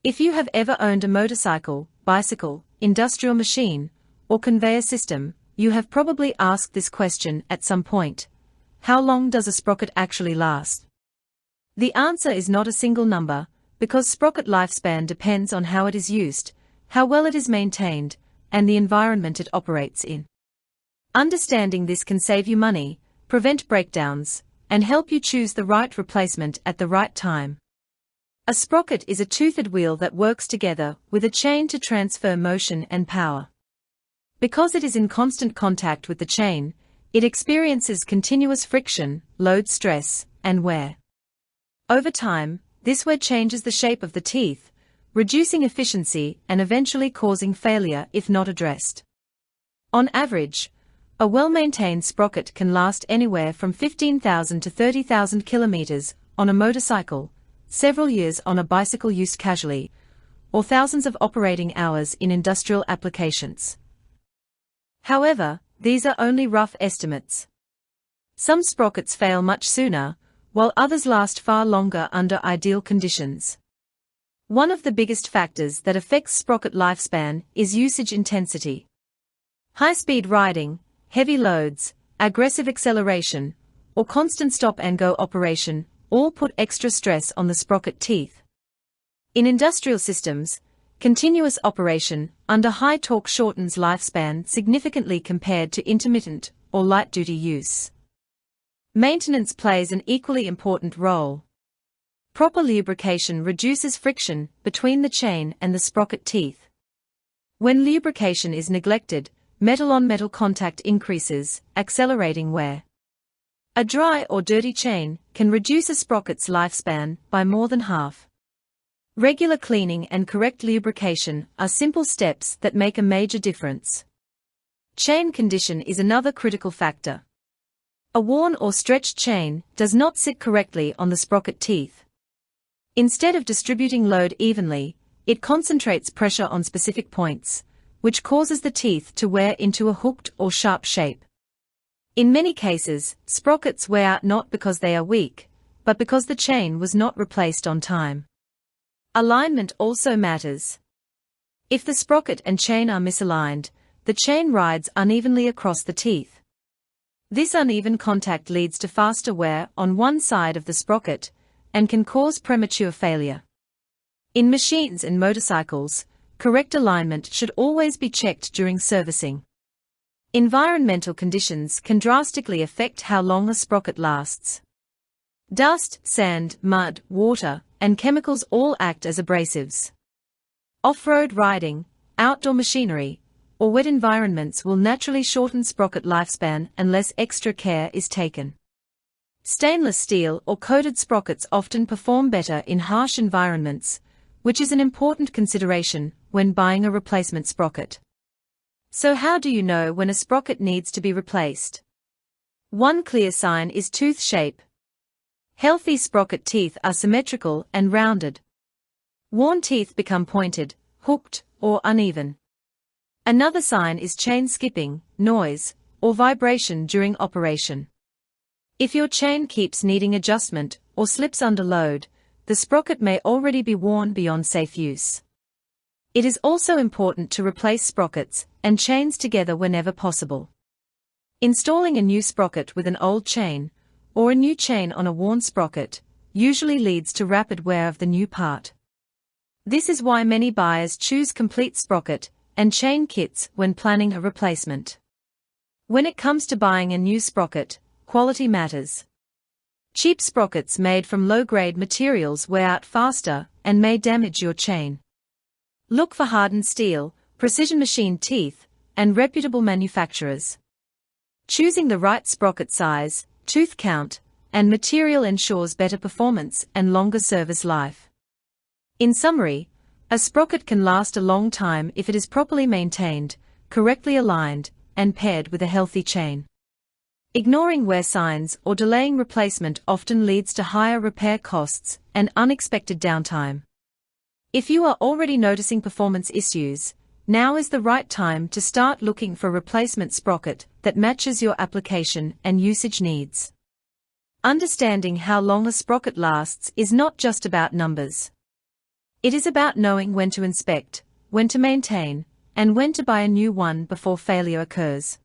If you have ever owned a motorcycle, bicycle, industrial machine, or conveyor system, you have probably asked this question at some point. How long does a sprocket actually last? The answer is not a single number, because sprocket lifespan depends on how it is used, how well it is maintained, and the environment it operates in. Understanding this can save you money, prevent breakdowns, and help you choose the right replacement at the right time. A sprocket is a toothed wheel that works together with a chain to transfer motion and power. Because it is in constant contact with the chain, it experiences continuous friction, load stress, and wear. Over time, this wear changes the shape of the teeth, reducing efficiency and eventually causing failure if not addressed. On average, a well-maintained sprocket can last anywhere from 15,000 to 30,000 kilometers on a motorcycle, several years on a bicycle used casually, or thousands of operating hours in industrial applications. However, these are only rough estimates. Some sprockets fail much sooner, while others last far longer under ideal conditions. One of the biggest factors that affects sprocket lifespan is usage intensity. High-speed riding, heavy loads, aggressive acceleration, or constant stop-and-go operation all put extra stress on the sprocket teeth. In industrial systems, continuous operation under high torque shortens lifespan significantly compared to intermittent or light-duty use. Maintenance plays an equally important role. Proper lubrication reduces friction between the chain and the sprocket teeth. When lubrication is neglected, metal-on-metal contact increases, accelerating wear. A dry or dirty chain can reduce a sprocket's lifespan by more than half. Regular cleaning and correct lubrication are simple steps that make a major difference. Chain condition is another critical factor. A worn or stretched chain does not sit correctly on the sprocket teeth. Instead of distributing load evenly, it concentrates pressure on specific points, which causes the teeth to wear into a hooked or sharp shape. In many cases, sprockets wear out not because they are weak, but because the chain was not replaced on time. Alignment also matters. If the sprocket and chain are misaligned, the chain rides unevenly across the teeth. This uneven contact leads to faster wear on one side of the sprocket, and can cause premature failure. In machines and motorcycles, correct alignment should always be checked during servicing. Environmental conditions can drastically affect how long a sprocket lasts. Dust, sand, mud, water, and chemicals all act as abrasives. Off-road riding, outdoor machinery, or wet environments will naturally shorten sprocket lifespan unless extra care is taken. Stainless steel or coated sprockets often perform better in harsh environments, which is an important consideration when buying a replacement sprocket. So how do you know when a sprocket needs to be replaced? One clear sign is tooth shape. Healthy sprocket teeth are symmetrical and rounded. Worn teeth become pointed, hooked, or uneven. Another sign is chain skipping, noise, or vibration during operation. If your chain keeps needing adjustment or slips under load, the sprocket may already be worn beyond safe use. It is also important to replace sprockets and chains together whenever possible. Installing a new sprocket with an old chain, or a new chain on a worn sprocket, usually leads to rapid wear of the new part. This is why many buyers choose complete sprocket and chain kits when planning a replacement. When it comes to buying a new sprocket, quality matters. Cheap sprockets made from low-grade materials wear out faster and may damage your chain. Look for hardened steel, precision machined teeth, and reputable manufacturers. Choosing the right sprocket size, tooth count, and material ensures better performance and longer service life. In summary, a sprocket can last a long time if it is properly maintained, correctly aligned, and paired with a healthy chain. Ignoring wear signs or delaying replacement often leads to higher repair costs and unexpected downtime. If you are already noticing performance issues, now is the right time to start looking for a replacement sprocket that matches your application and usage needs. Understanding how long a sprocket lasts is not just about numbers. It is about knowing when to inspect, when to maintain, and when to buy a new one before failure occurs.